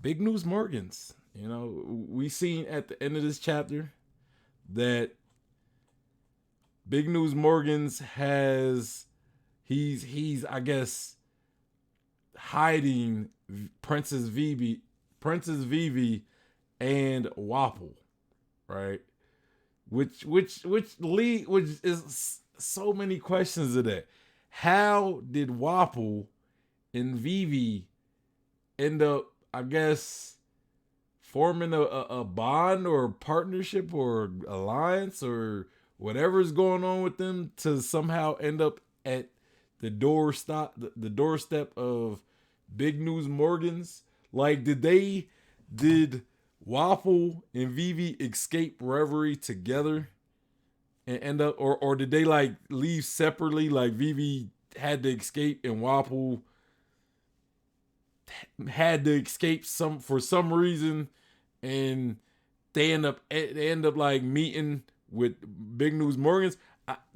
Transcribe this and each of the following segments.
Big News Morgans. You know, we seen at the end of this chapter that Big News Morgans has he's I guess hiding Princess Vivi and Wapol, right? Which is so many questions of that. How did Wapol and Vivi end up, I guess, forming a bond or partnership or alliance or whatever's going on with them to somehow end up at the doorstep of Big News Morgans? Like, did Waffle and Vivi escape Reverie together and end up, or did they like leave separately? Like Vivi had to escape and Waffle had to escape some for some reason, and they end up like meeting with Big News Morgans.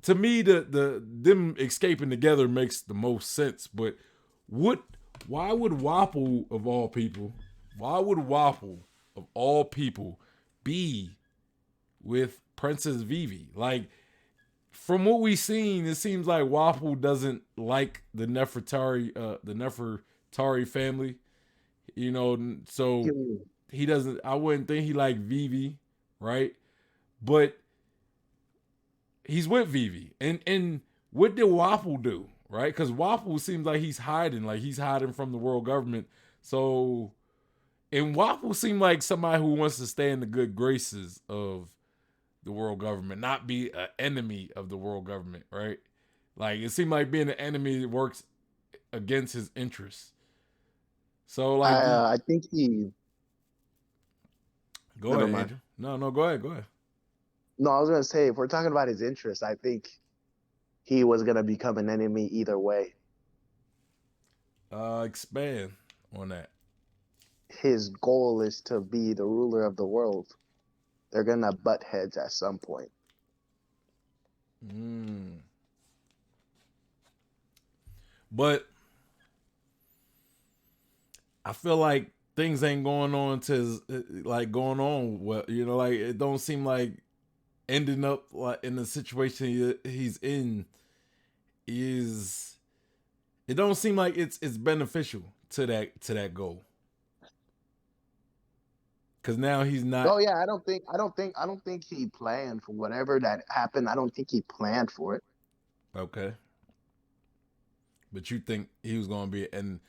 To me, the them escaping together makes the most sense. But what? Why would Wapple of all people? Why would Wapple of all people be with Princess Vivi? Like, from what we've seen, it seems like Wapple doesn't like the Nefertari family. You know, so You- he doesn't. I wouldn't think he liked Vivi, right? But he's with Vivi, and what did Waffle do, right? Because Waffle seems like he's hiding from the world government. So, and Waffle seemed like somebody who wants to stay in the good graces of the world government, not be an enemy of the world government, right? Like it seemed like being an enemy works against his interests. So, I like, I think he. go Never ahead, mind. Andrew. No, go ahead, go ahead. No, I was gonna say if we're talking about his interests, I think he was gonna become an enemy either way. Expand on that. His goal is to be the ruler of the world. They're gonna butt heads at some point. Mm. But I feel like things ain't going on to like going on. Well, you know, like it don't seem like ending up like in the situation he's in is. It don't seem like it's beneficial to that goal because now he's not Oh yeah, I don't think he planned for whatever that happened. I don't think he planned for it. okay. But you think he was gonna be and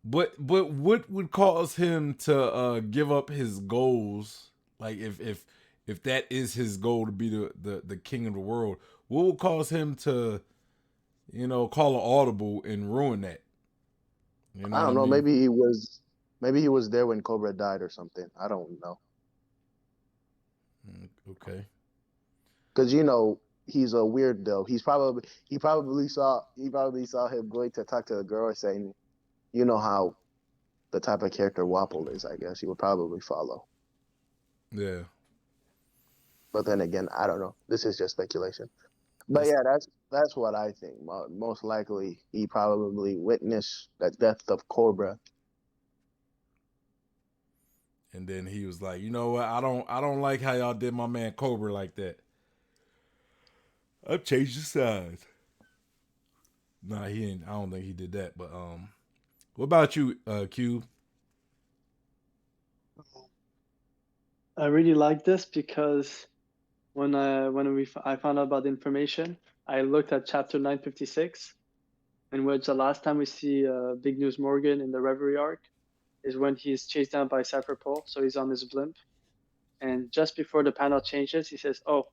but what would cause him to give up his goals? Like if that is his goal to be the king of the world, what would cause him to call an audible and ruin that? You know I what I don't know. mean? Maybe he was there when Cobra died or something. I don't know. Okay. Because he's a weirdo. He probably saw him going to talk to the girl saying, how the type of character Wapple is. I guess he would probably follow. Yeah. But then again, I don't know. This is just speculation. But It's yeah, that's what I think. Most likely, he probably witnessed the death of Cobra. and then he was like, you know what? I don't like how y'all did my man Cobra like that. I've changed the sides. Nah, he ain't. I don't think he did that. But what about you, Q? I really like this because I found out about the information, I looked at chapter 956, in which the last time we see Big News Morgan in the Reverie arc is when he's chased down by Cypher Pole, so he's on his blimp. And just before the panel changes, he says, "Oh,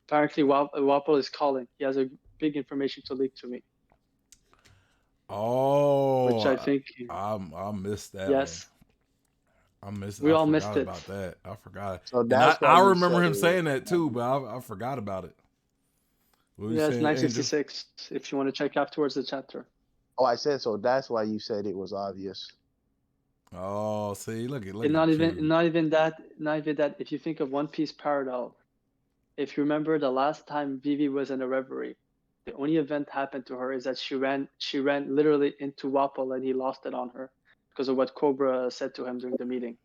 apparently Wapol is calling. He has a big information to leak to me," which I Oh, think, I missed that one. yes, I missed. we I all missed forgot it. about that. I forgot, So and that's why I you remember said him it was saying that too, but obvious. I forgot about it. What were you Yeah, it's saying, Andrew? 966. If you want to check afterwards the chapter. Oh, I said so. That's why you said it was obvious. Oh, see, look And at not even Q. not even that not even that. If you think of One Piece parallel, if you remember the last time Vivi was in a reverie, the only event happened to her is that she ran literally into Wapol and he lost it on her. because of what Cobra said to him during the meeting.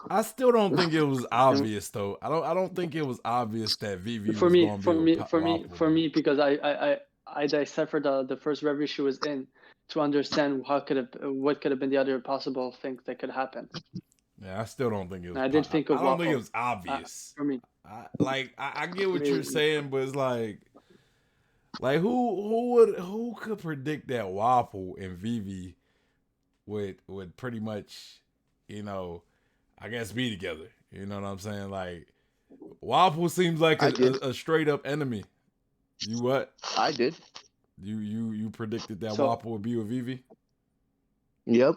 I still don't think it was obvious though. I don't think it was obvious that Vivi For was me, going to for be with me, for me, Wapol for though. me, because I deciphered the first reverie she was in to understand what could have been the other possible things that could happen. Yeah, I still don't think it was. And I didn't think of I don't think it Wapol. was obvious. For me, I get what you're maybe. saying, but it's like who could predict that Wapol and Vivi would pretty much, you know, I guess be together. You know what I'm saying? Like Wapol seems like I did. a straight up enemy. You what? I did. You predicted that So Wapol would be with Vivi? Yep.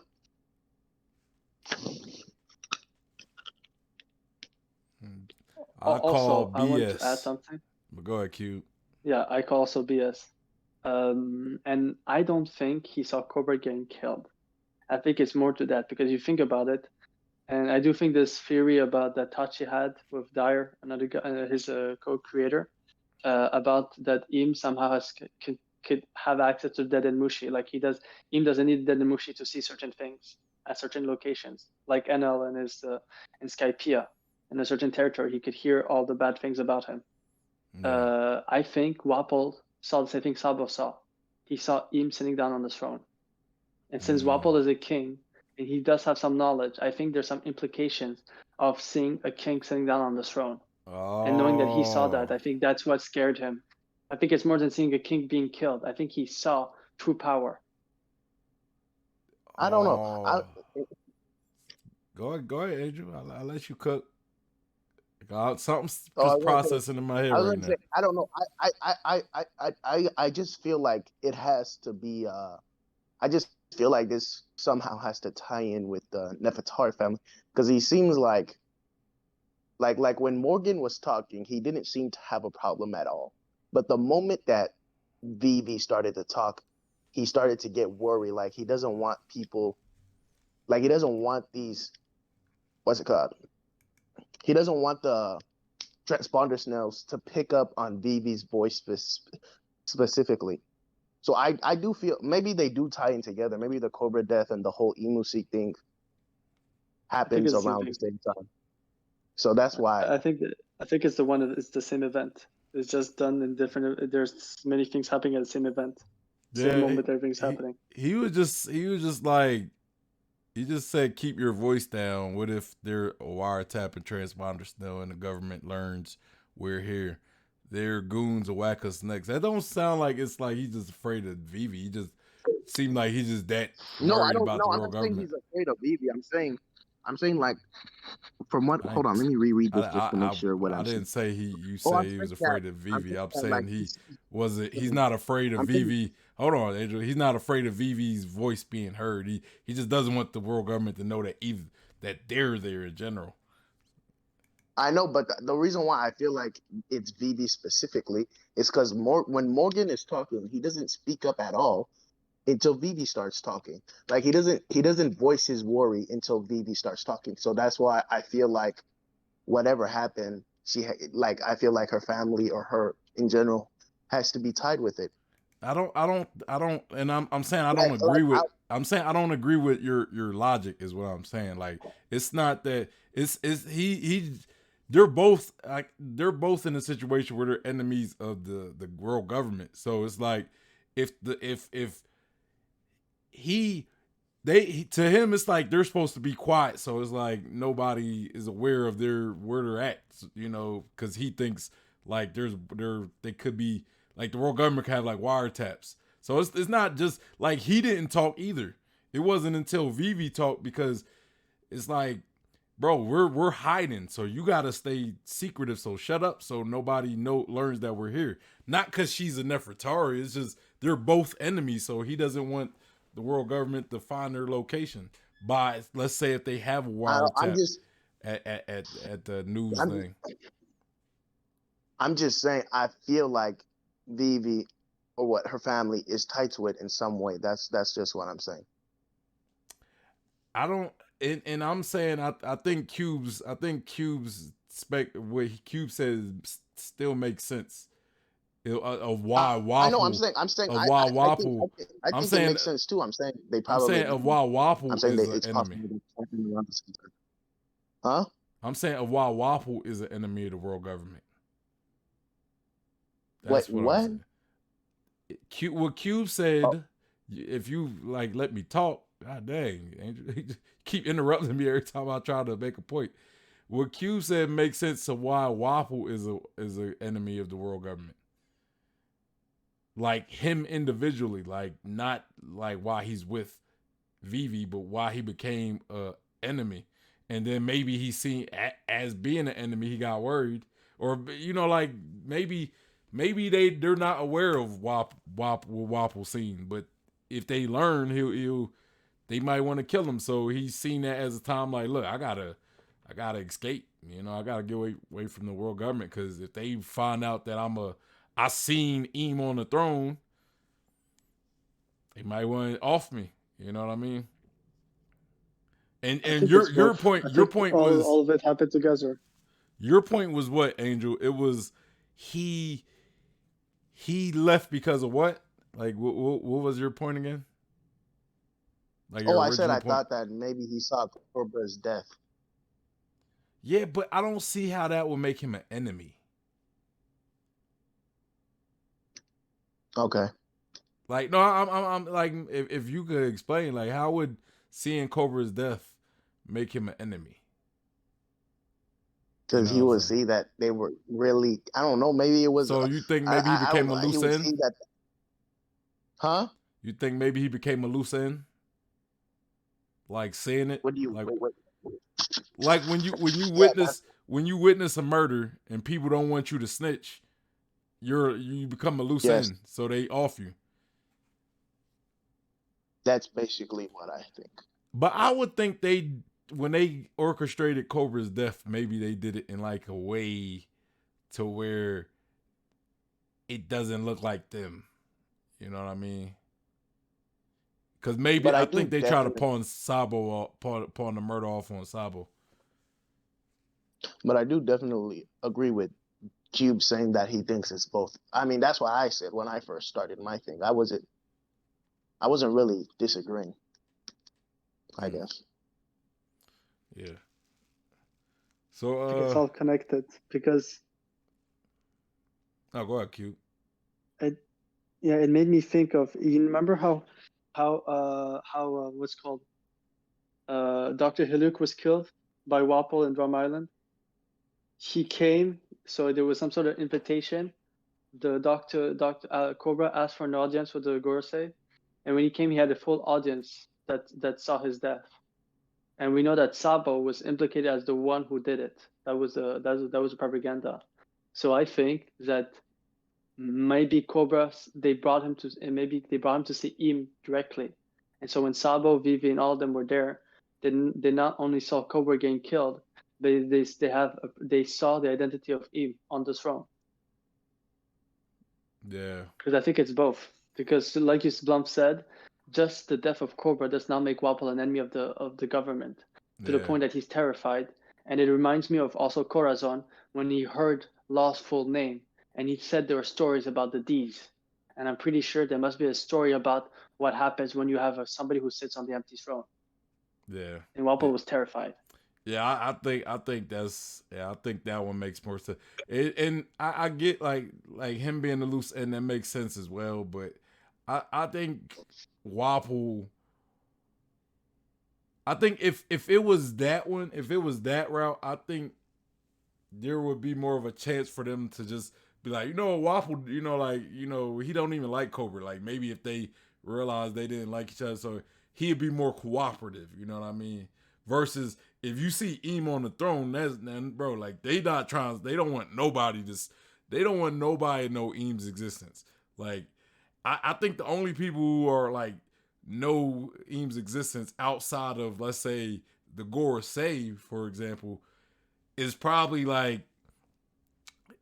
I call also, I want to add BS. something. But go ahead, Q. Yeah, I call also BS. And I don't think he saw Cobra getting killed. I think it's more to that because you think about it, and I do think this theory about that Tachi had with Dyer, another guy, his co-creator, about that Im somehow could have access to Dead and Mushi. Like he does, Im doesn't need Dead and Mushi to see certain things at certain locations, like NL and his in Skypiea. In a certain territory, he could hear all the bad things about him. Yeah. I think Wapol saw the same thing Sabo saw. He saw Im sitting down on the throne. And since Wapol is a king and he does have some knowledge, I think there's some implications of seeing a king sitting down on the throne. And knowing that he saw that, Oh. I think that's what scared him. I think it's more than seeing a king being killed. I think he saw true power. I don't know. Oh. Go ahead, Andrew. I'll let you cook. Something's Oh, just processing in my head I was right gonna now. say, I don't know. I just feel like it has to be. I just feel like this somehow has to tie in with the Nefertari family because he seems like when Morgan was talking, he didn't seem to have a problem at all. But the moment that Vivi started to talk, he started to get worried. Like he doesn't want people. Like he doesn't want these. What's it called? He doesn't want the transponder snails to pick up on Vivi's voice specifically. So I do feel maybe they do tie in together. Maybe the Cobra death and the whole Emu Seek thing I think happens it's the same around the thing. same time. So that's why. I think it's the one. It's the same event. It's just done in different. There's many things happening at the same event, same Yeah, moment. Everything's happening. he was just like he just said keep your voice down. What if they're a wiretap and transponder still and the government learns we're here? Their goons will whack us next. That don't sound like it's like he's just afraid of Vivi. He just seemed like he's just that No, I worried don't. about No, the I'm world not saying government. he's afraid of Vivi. I'm saying like from what. I Hold on, let me reread this just to make I sure what I I'm saying. didn't say you Oh, I'm say he was saying that. afraid of I'm Vivi. saying I'm that like saying he's not afraid of I'm saying Vivi. Hold on, Angel. He's not afraid of Vivi's voice being heard. He just doesn't want the world government to know that even that they're there in general. I know, but the reason why I feel like it's Vivi specifically is because when Morgan is talking, he doesn't speak up at all until Vivi starts talking. Like he doesn't voice his worry until Vivi starts talking. So that's why I feel like whatever happened, like I feel like her family or her in general has to be tied with it. I don't, and I'm saying I don't Like agree like I, with. I'm saying I don't agree with your logic is what I'm saying. Like it's not that it's he. They're both in a situation where they're enemies of the world government. So it's like if he to him it's like they're supposed to be quiet, so it's like nobody is aware of where they're at, you know, because he thinks like they could be like the world government could have like wiretaps. So it's not just like he didn't talk either. It wasn't until Vivi talked because it's like, bro, we're hiding, so you gotta stay secretive. So shut up, so nobody learns that we're here. Not because she's a Nefertari. It's just they're both enemies, so he doesn't want the world government to find their location by, let's say, if they have a I'm wiretap just at the news I'm thing. I'm just saying I feel like Vivi or what her family is tied to it in some way. That's just what I'm saying. I don't, and I'm saying I think Cube's spec what Cube says still makes sense. of why I know. Wapol I'm saying. of why I Wapol. think. I I'm think it saying makes sense too. I'm saying they I'm probably. saying of why I'm Wapol saying is that an it's enemy. possible they're talking around the same time. Huh? I'm saying of why Wapol is an enemy of the world government. Wait, That's what I'm what? saying. What Cube Oh, said, if you like let me talk, god dang, Andrew, keep interrupting me every time I try to make a point. What Cube said makes sense of why Wapol is an enemy of the world government. Like him individually, like not like why he's with Vivi, but why he became a enemy. And then maybe he seen as being an enemy, he got worried, or like maybe they're not aware of what Wapol seen, but if they learn, he'll they might want to kill him. So he's seen that as a time like, look, I gotta escape. I gotta get away from the world government because if they find out that I seen him on the throne, they might want to off me. You know what I mean? And I and think it's your both. point I your think point was all of it happened together. your point was what, Angel? It was he he left because of what? Like what was your point again? Like oh, your I said original I point? thought that maybe he saw Cobra's death. Yeah, but I don't see how that would make him an enemy. Okay. Like no, I'm like if you could explain like how would seeing Cobra's death make him an enemy? You Because know what he I'm would saying? see that they were really. I don't know. Maybe it was. So you think maybe he I don't became a know. He loose would end? see that. Huh? You think maybe he became a loose end? Like seeing it? What do you? Like What, like when you yeah. That, witness a murder and people don't want you to snitch, you become a loose yes. end, so they off you. That's basically what I think. But I would think when they orchestrated Cobra's death, maybe they did it in like a way to where it doesn't look like them. You know what I mean? Because maybe But I I do think they try to definitely. pawn Sabo pawn the murder off on Sabo. But I do definitely agree with Cube saying that he thinks it's both. I mean, that's why I said when I first started my thing, I wasn't really disagreeing. I Mm, guess. yeah. So I think it's all connected because oh, go ahead, Q. it yeah it made me think of, you remember how what's called Dr. Hiluk was killed by Wapol in Drum Island. He came, so there was some sort of invitation. The Dr. Cobra asked for an audience with the Gorosei, and when he came, he had a full audience that saw his death. And we know that Sabo was implicated as the one who did it. That was propaganda. So I think that maybe Cobra they brought him to see Im directly. And so when Sabo, Vivi, and all of them were there, they not only saw Cobra getting killed, they saw the identity of Im on the throne. Yeah. Because I think it's both. Because like you Blum said, just the death of Cobra does not make Wapol an enemy of the government to the Yeah. point that he's terrified. And it reminds me of also Corazon when he heard Law's full name and he said there were stories about the D's. And I'm pretty sure there must be a story about what happens when you have somebody who sits on the empty throne. Yeah. And Yeah. Wapol was terrified. Yeah, I think I think that one makes more sense. And I get like him being the loose end, that makes sense as well. But I think Wapol. I think if it was that one, if it was that route, I think there would be more of a chance for them to just be like, Waffle, he don't even like Cobra. Like maybe if they realized they didn't like each other, so he'd be more cooperative. You know what I mean? Versus if you see Eam on the throne, then bro, like they not trying. They don't want nobody to know Eam's existence. Like I think the only people who are like know Eam's existence outside of, let's say, the Gore Save, for example, is probably like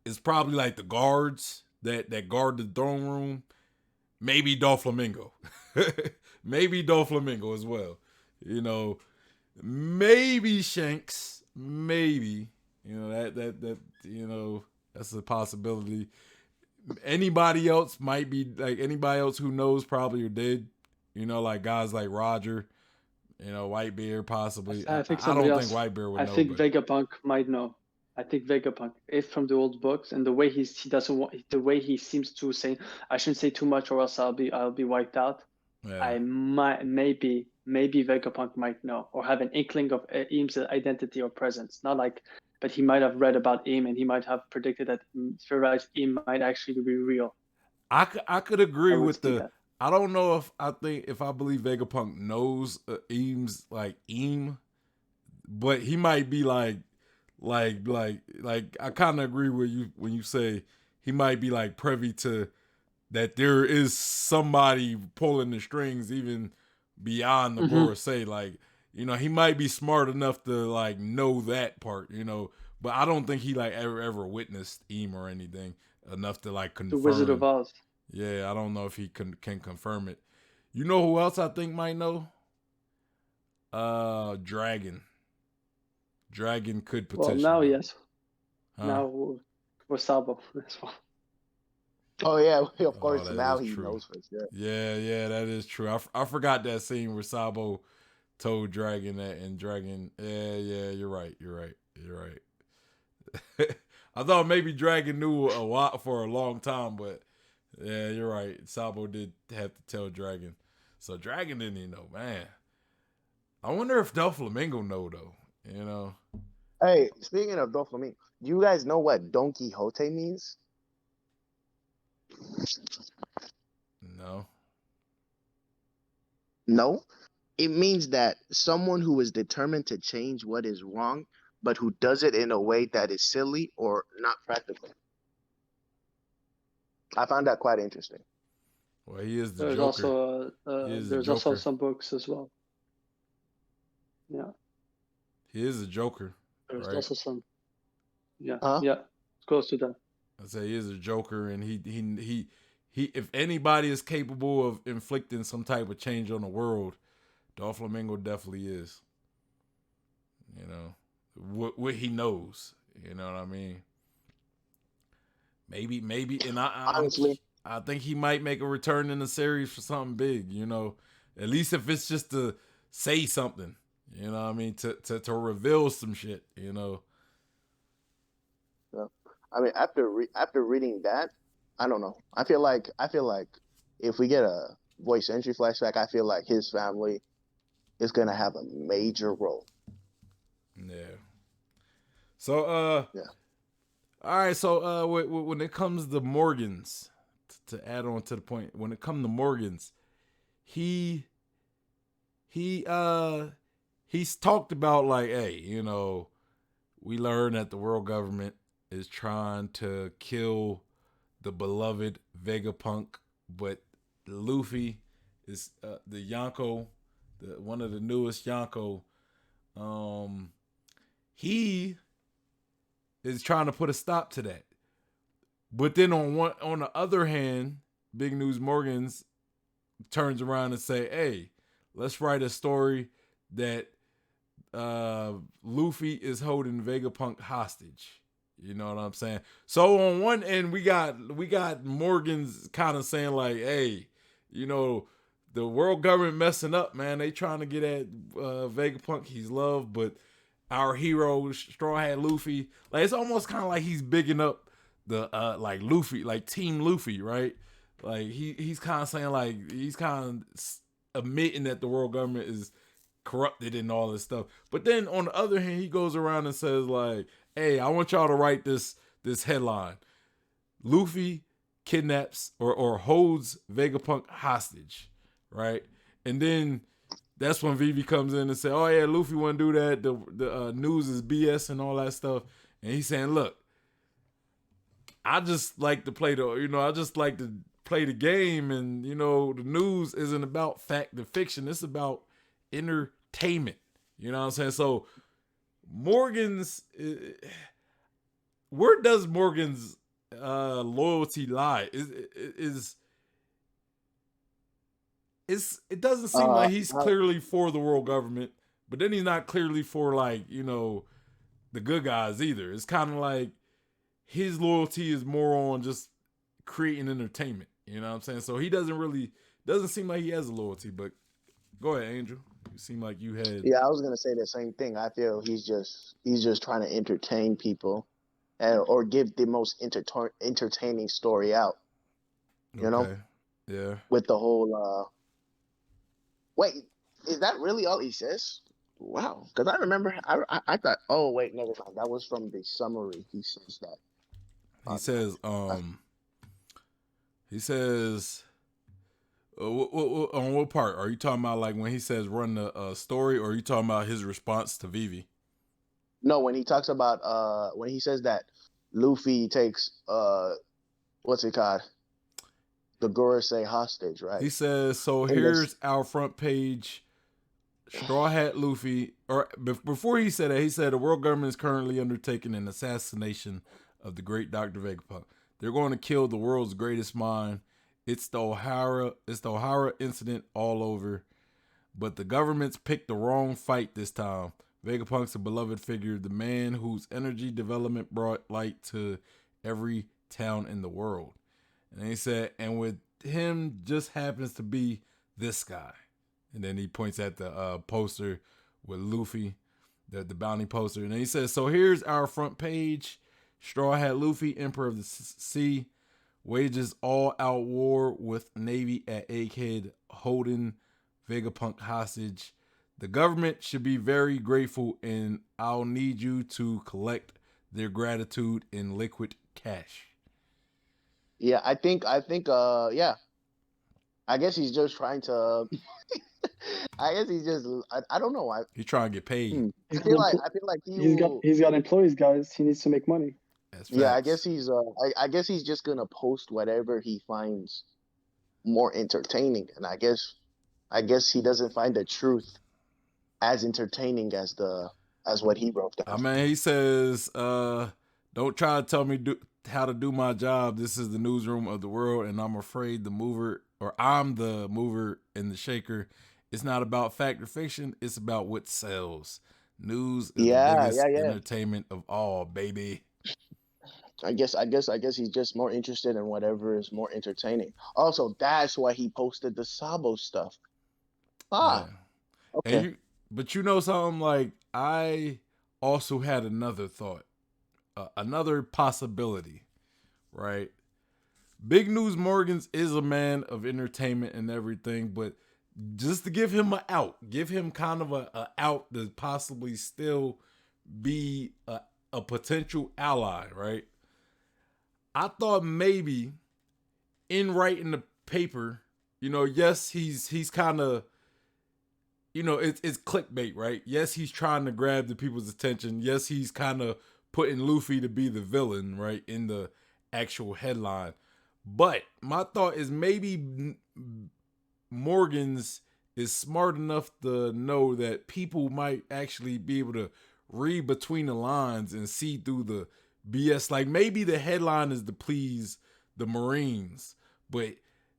the guards that guard the throne room. Maybe Doflamingo. Maybe Doflamingo as well. You know, maybe Shanks. Maybe. That that's a possibility. anybody else might be like anybody else who knows probably are dead. You know, like guys like Roger, you know, Whitebeard possibly. I think I somebody don't think else. Whitebeard would I know, think but Vegapunk might know. I think Vegapunk, if from the old books and the way he doesn't want, the way he seems to say, I shouldn't say too much or else I'll be wiped out. yeah. I might maybe Vegapunk might know or have an inkling of Eam's identity or presence. Not like, but he might have read about Eam and he might have predicted that Shiraz Eam might actually be real. I could I agree would with see the. that. I don't know if I believe Vegapunk knows Eames like Eam, but he might be like I kind of agree with you when you say he might be like privy to that there is somebody pulling the strings even beyond the Mm-hmm. Gorosei. Like, you know, he might be smart enough to like know that part, you know, but I don't think he like ever witnessed Eam or anything enough to like The Wizard of confirm. Oz. Yeah, I don't know if he can confirm it. You know who else I think might know? Dragon. Dragon could Well, potentially now know. yes. Huh? Now Wasabo as well. Oh yeah, of Oh, course. that Now is he true. knows for sure. Yeah, that is true. I forgot that scene where Sabo told Dragon that, and Dragon. Yeah, you're right. I thought maybe Dragon knew a lot for a long time, but yeah, you're right. Sabo did have to tell Dragon, so Dragon didn't even know. Man, I wonder if Doflamingo know though. You know, Hey, speaking of Doflamingo, do you guys know what Don Quixote means? no. No. It means that someone who is determined to change what is wrong, but who does it in a way that is silly or not practical. I found that quite interesting. Well, he is the There's Joker. also He is the there's also Joker. some books as well. Yeah, He is a Joker, there's right? also some. Yeah, Huh? yeah, it's close to that. I say he is a Joker, and he. If anybody is capable of inflicting some type of change on the world, Doflamingo definitely is. You know, what he knows. You know what I mean? Maybe, and Honestly, I think he might make a return in the series for something big. You know, at least if it's just to say something. You know what I mean? To reveal some shit. You know. yeah. I mean, after reading that, I don't know. I feel like if we get a voice entry flashback, I feel like his family is gonna have a major role. Yeah. So Yeah. all right. So when it comes to Morgans, to add on to the point, when it comes to Morgans, he he uh he's talked about like, hey, you know, we learned that the world government is trying to kill the beloved Vegapunk, but Luffy is the Yonko, one of the newest Yonko. Um, he is trying to put a stop to that. But then on the other hand, Big News Morgans turns around and say, "Hey, let's write a story that Luffy is holding Vegapunk hostage." You know what I'm saying? So on one end, we got Morgan's kind of saying like, "Hey, you know, the world government messing up, man. They trying to get at Vegapunk. He's loved, but our hero Straw Hat Luffy, like it's almost kind of like he's bigging up the like Luffy, like Team Luffy, right? Like he's kind of saying like he's kind of admitting that the world government is corrupted and all this stuff. But then on the other hand, he goes around and says like, "Hey, I want y'all to write this headline: Luffy kidnaps or holds Vegapunk hostage," right? And then that's when Vivi comes in and say, "Oh yeah, Luffy wouldn't do that. The news is BS and all that stuff." And he's saying, "Look, I just like to play I just like to play the game, and you know, the news isn't about fact and fiction. It's about entertainment." You know what I'm saying? So Morgan's, where does Morgan's loyalty lie? It doesn't seem Uh, like he's I, clearly for the world government, but then he's not clearly for like, you know, the good guys either. It's kind of like his loyalty is more on just creating entertainment. You know what I'm saying? So he doesn't seem like he has a loyalty. But go ahead, Angel. You seem like you had. Yeah, I was gonna say the same thing. I feel he's just trying to entertain people, and or give the most entertaining story out. You know, Okay. Yeah. with the whole wait, is that really all he says? Wow, because I remember I thought, oh wait, never mind. That was from the summary. He says that. He Oh, no. says. He says. On what part are you talking about? Like when he says run the story, or are you talking about his response to Vivi? No, when he talks about when he says that Luffy takes what's it called? The Gorosei hostage, right? He says, "So In this, here's our front page. Straw Hat Luffy." Or before he said that, he said the world government is currently undertaking an assassination of the great Dr. Vegapunk. They're going to kill the world's greatest mind. It's the O'Hara incident all over. But the government's picked the wrong fight this time. Vegapunk's a beloved figure, the man whose energy development brought light to every town in the world. And he said, and with him just happens to be this guy. And then he points at the poster with Luffy, the bounty poster. And then he says, so here's our front page. Straw Hat Luffy, Emperor of the Sea, wages all-out war with Navy at Egghead, holding Vegapunk hostage. The government should be very grateful, and I'll need you to collect their gratitude in liquid cash. yeah, yeah. I guess he's just trying to. I guess he's just. I don't know. He's trying to get paid. I feel like he He's got will. he's got employees, guys. He needs to make money. That's Yeah, facts. I guess he's just gonna post whatever he finds more entertaining, and I guess he doesn't find the truth as entertaining as what he wrote I down. mean, he says, don't try to tell me how to do my job. This is the newsroom of the world, and I'm afraid I'm the mover and the shaker. It's not about fact or fiction. It's about what sells. News is the biggest Yeah. entertainment of all, baby. I guess he's just more interested in whatever is more entertaining. Also, that's why he posted the Sabo stuff. Yeah. Ah, And okay. but you know something, like I also had another thought, another possibility, right? Big News Morgans is a man of entertainment and everything, but just to give him an out, give him kind of a out to possibly still be a potential ally, right? I thought maybe in writing the paper, yes, he's kind of, it's clickbait, right? Yes, he's trying to grab the people's attention. Yes, he's kind of putting Luffy to be the villain, right, in the actual headline. But my thought is maybe Morgan's is smart enough to know that people might actually be able to read between the lines and see through the BS. Like maybe the headline is to please the Marines, but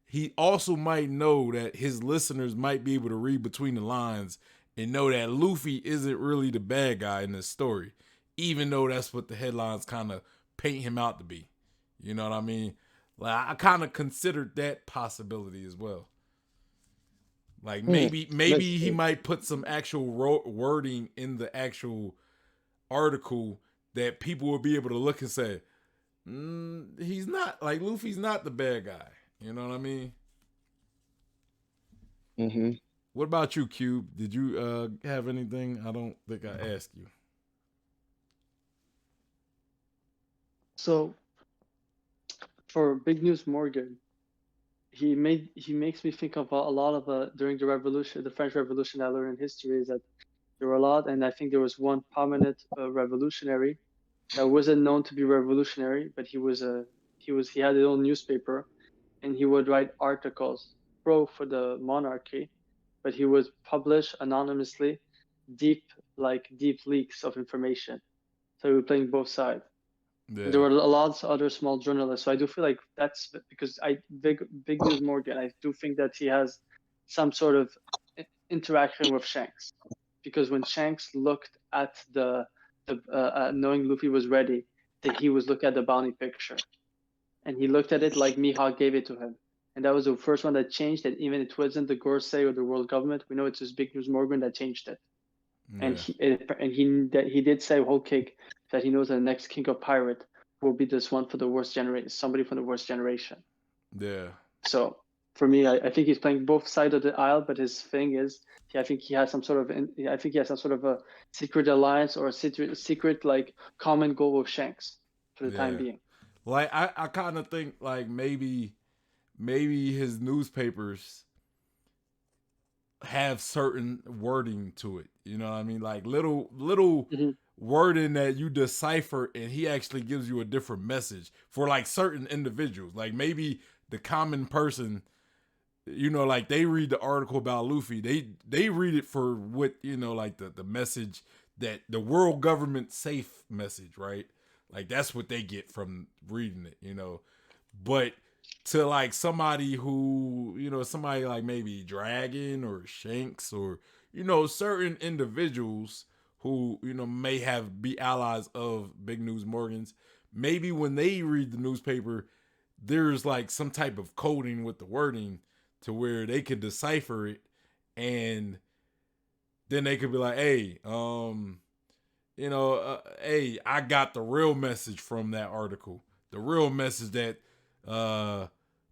he also might know that his listeners might be able to read between the lines and know that Luffy isn't really the bad guy in this story, even though that's what the headlines kind of paint him out to be. You know what I mean? Like I kind of considered that possibility as well. Like Hmm. maybe he might put some actual wording in the actual article that people will be able to look and say, he's not, like, Luffy's not the bad guy. You know what I mean? Mm-hmm. What about you, Cube? Did you have anything? I don't think I asked you. So for Big News Morgan, he makes me think of a lot of during the revolution, the French Revolution. I learned in history is that there were a lot, and I think there was one prominent revolutionary that wasn't known to be revolutionary, but he had his own newspaper, and he would write articles pro for the monarchy, but he would publish anonymously deep deep leaks of information. So he was playing both sides. And there Yeah. were a lot of other small journalists. So I do feel like that's because Big News Morgan. I do think that he has some sort of interaction with Shanks, because when Shanks looked at the knowing Luffy was ready, that he was looking at the bounty picture. and he looked at it like Mihawk gave it to him. And that was the first one that changed it. Even it wasn't the Gorsey or the world government. We know it's just Big News Morgan that changed it. And Yeah. he did say whole cake that he knows that the next king of pirate will be this one for the worst generation, somebody from the worst generation. Yeah. So for me, I think he's playing both sides of the aisle, but his thing is, I think he has some sort of a secret alliance or a secret like common goal with Shanks for the time Yeah. being. Like I kind of think like maybe his newspapers have certain wording to it. You know what I mean? Like little Mm-hmm. wording that you decipher, and he actually gives you a different message for like certain individuals. Like maybe the common person, you know, like they read the article about Luffy, they read it for what, you know, like the message that the world government safe message, right? Like that's what they get from reading it, you know. But to like somebody who, you know, somebody like maybe Dragon or Shanks or, you know, certain individuals who, you know, may have be allies of Big News Morgans, maybe when they read the newspaper, there's like some type of coding with the wording to where they could decipher it, and then they could be like, hey, you know, hey, I got the real message from that article, the real message that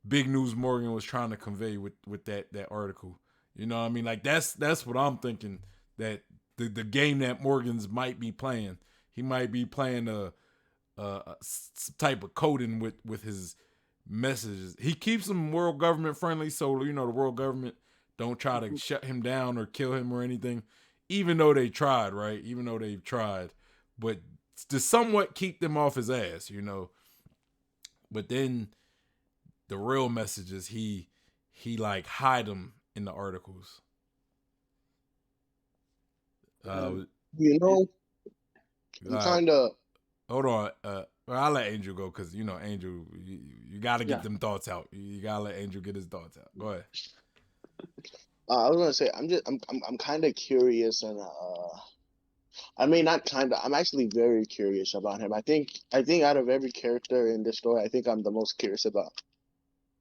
Big News Morgan was trying to convey with that article. You know what I mean? Like that's what I'm thinking, that the game that Morgan's might be playing. He might be playing a type of coding with his messages. He keeps them world government friendly, so you know the world government don't try to shut him down or kill him or anything. Even though they tried, right? Even though they've tried, but to somewhat keep them off his ass, you know. But then the real messages, he like hide them in the articles. You know, I'm kind of. Hold on. Well, I'll let Angel go because you know Angel. You got to get them thoughts out. You gotta let Angel get his thoughts out. Go ahead. I was gonna say I'm kind of curious, and I mean not kind of. I'm actually very curious about him. I think out of every character in this story, I think I'm the most curious about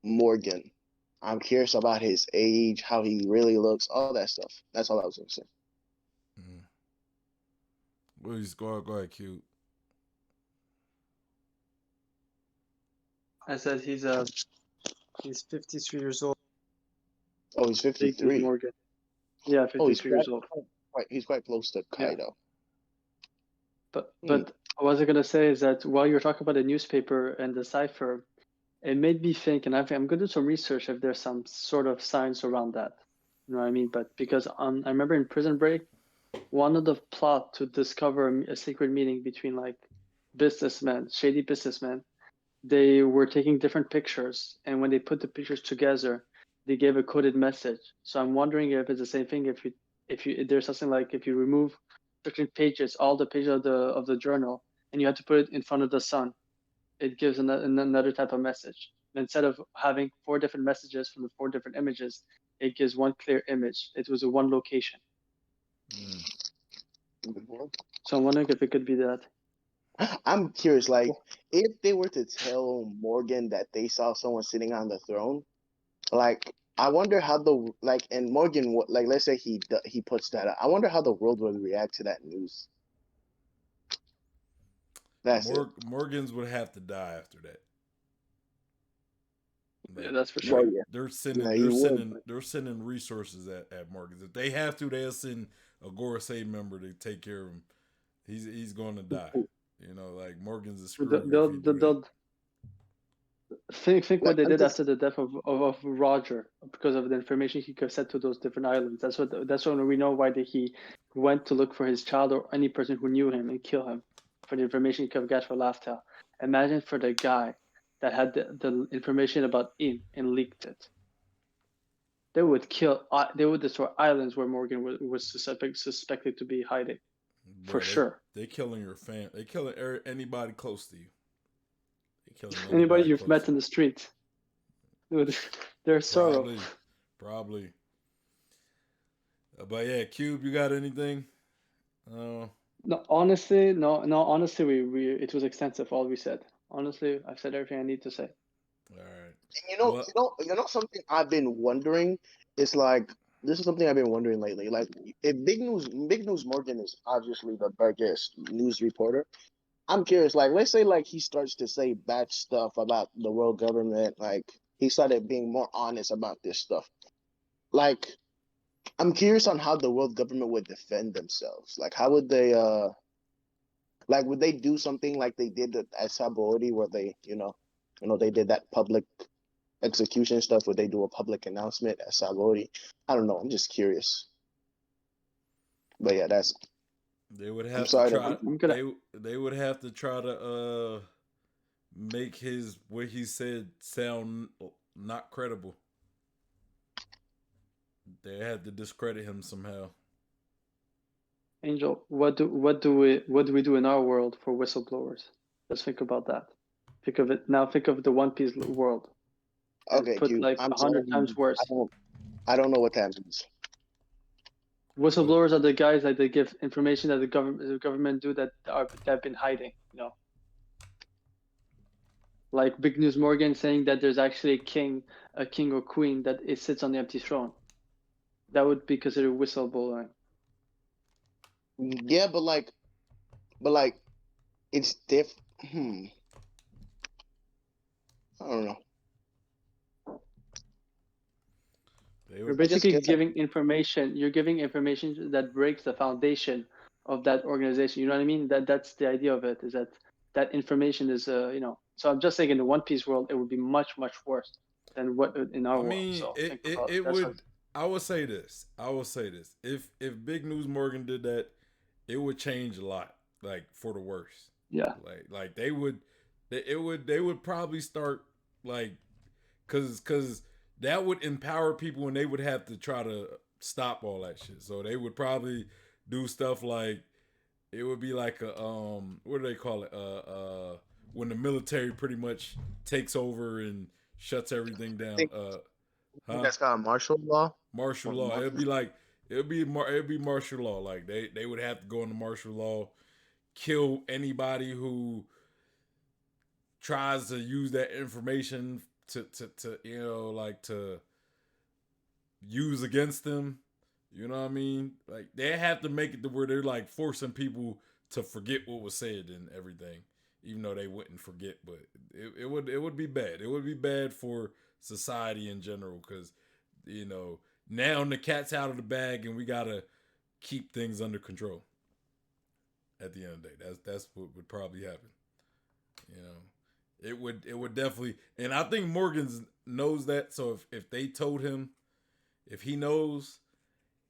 Morgan. I'm curious about his age, how he really looks, all that stuff. That's all I was gonna say. Mm. Please go ahead, Q. I said he's 53 years old. Oh, he's Big 53. Morgan. Yeah, Oh, 53 years old. he's quite close to Yeah. Kaido. But what I was gonna say is that while you're talking about the newspaper and the cipher, it made me think, and I'm gonna do some research if there's some sort of science around that. You know what I mean? But because I remember in Prison Break, one of the plot to discover a secret meeting between like businessmen, shady businessmen, they were taking different pictures, and when they put the pictures together, they gave a coded message. So I'm wondering if it's the same thing. If there's something like if you remove certain pages, all the pages of the journal, and you have to put it in front of the sun, it gives another type of message. Instead of having 4 different messages from the 4 different images, it gives one clear image. It was a one location. So I'm wondering if it could be that. I'm curious, like, if they were to tell Morgan that they saw someone sitting on the throne, like, I wonder how and Morgan, like, let's say he puts that out. I wonder how the world would react to that news. That's it. Morgans would have to die after that. Yeah, that's for sure. They're sending resources at Morgans. If they have to, they'll send a Gorosei member to take care of him. He's going to die. You know, like Morgan's is screwed. They'll think what they did after the death of Roger, because of the information he could have sent to those different islands. That's when we know why he went to look for his child or any person who knew him and kill him for the information he could have got for Laugh-Tale. Imagine for the guy that had the information about him and leaked it. They would destroy islands where Morgan was suspected to be hiding. For sure. They killing your fan. They killing anybody close to you. They killing anybody you've met in the street. Their sorrow. Probably. But yeah, Cube, you got anything? No, honestly, we it was extensive. All we said. Honestly, I've said everything I need to say. All right. And Well, something I've been wondering is like this is something I've been wondering lately. Like if Big News Morgan is obviously the biggest news reporter. I'm curious, like let's say like he starts to say bad stuff about the world government, like he started being more honest about this stuff. Like I'm curious on how the world government would defend themselves. Like how would they like would they do something like they did at Sabaody where they, they did that public execution stuff? Would they do a public announcement at Sabaody? I don't know. I'm just curious. But yeah, that's they would I'm have to sorry try. to I'm gonna They would have to try to make his what he said sound not credible. They had to discredit him somehow. Angel. What do we do in our world for whistleblowers? Let's think about that. Think of it now. Think of the One Piece world. Okay, Put Q. like I'm 100 sorry. times worse. I don't know what that means. What? Whistleblowers are the guys that they give information that the government do that have been hiding. Like Big News Morgan saying that there's actually a king or queen that it sits on the empty throne. That would be considered whistleblowing. Yeah, but like it's diff. I don't know. They You're would. I just basically guess I, giving information. You're giving information that breaks the foundation of that organization. You know what I mean? That's the idea of it. Is that information is So I'm just saying in the One Piece world, it would be much much worse than what in our I world. mean, So it, think it, about it that's what. would. I would say this. I will say this. If Big News Morgan did that, it would change a lot, like for the worse. Yeah. Like they would probably start like cause that would empower people and they would have to try to stop all that shit. So they would probably do stuff like it would be like a what do they call it? When the military pretty much takes over and shuts everything down. think Huh? that's called martial law. Martial Or law. It'd martial. be like it'd be martial law. Like they would have to go into martial law, kill anybody who tries to use that information to like to use against them. You know what I mean? Like they have to make it to where they're like forcing people to forget what was said and everything, even though they wouldn't forget. But it would be bad. It would be bad for society in general because you know now the cat's out of the bag and we gotta keep things under control. At the end of the day, that's what would probably happen. You know, it would definitely, and I think Morgan's knows that. So if they told him, if he knows,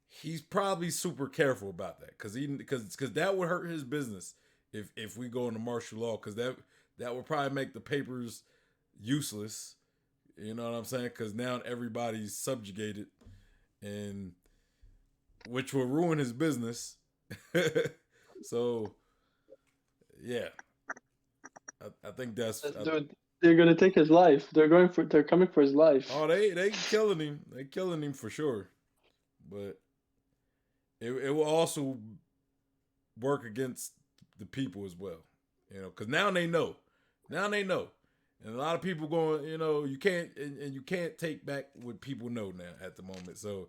he's probably super careful about that because that would hurt his business if we go into martial law because that would probably make the papers useless. You know what I'm saying? Because now everybody's subjugated, and which will ruin his business. So yeah, I think that's. Dude, they're gonna take his life. They're coming for his life. Oh, they killing him. They killing him for sure. But it will also work against the people as well. You know, because now they know. Now they know. And a lot of people going, you can't and you can't take back what people know now at the moment. So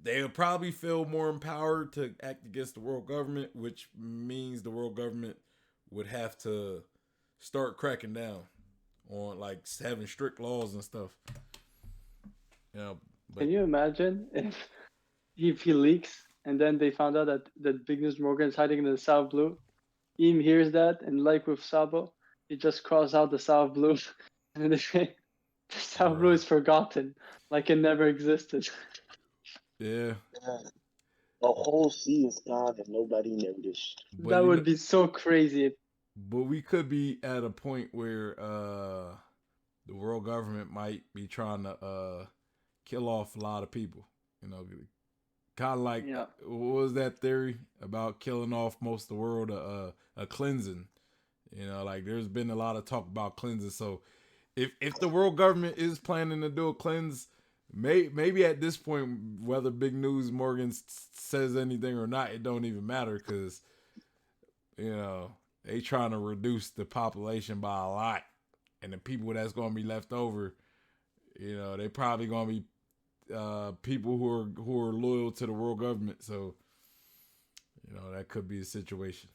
they'll probably feel more empowered to act against the world government, which means the world government would have to start cracking down on like having strict laws and stuff. You know, but Can you imagine if he leaks and then they found out that Big News Morgan is hiding in the South Blue? Eam hears that and like with Sabo, he just cross out the South Blue and they say the South Blue bro, is forgotten, like it never existed. yeah, Yeah. The whole sea is gone and nobody noticed. but That would be so crazy. but we could be at a point where the world government might be trying to kill off a lot of people. You know, kind of like Yeah. what was that theory about killing off most of the world? A cleansing. You know, like there's been a lot of talk about cleansing. So if the world government is planning to do a cleanse, maybe at this point, whether Big News Morgan says anything or not, it don't even matter because you know they trying to reduce the population by a lot, and the people that's gonna be left over, they probably gonna be people who are loyal to the world government. So, that could be a situation.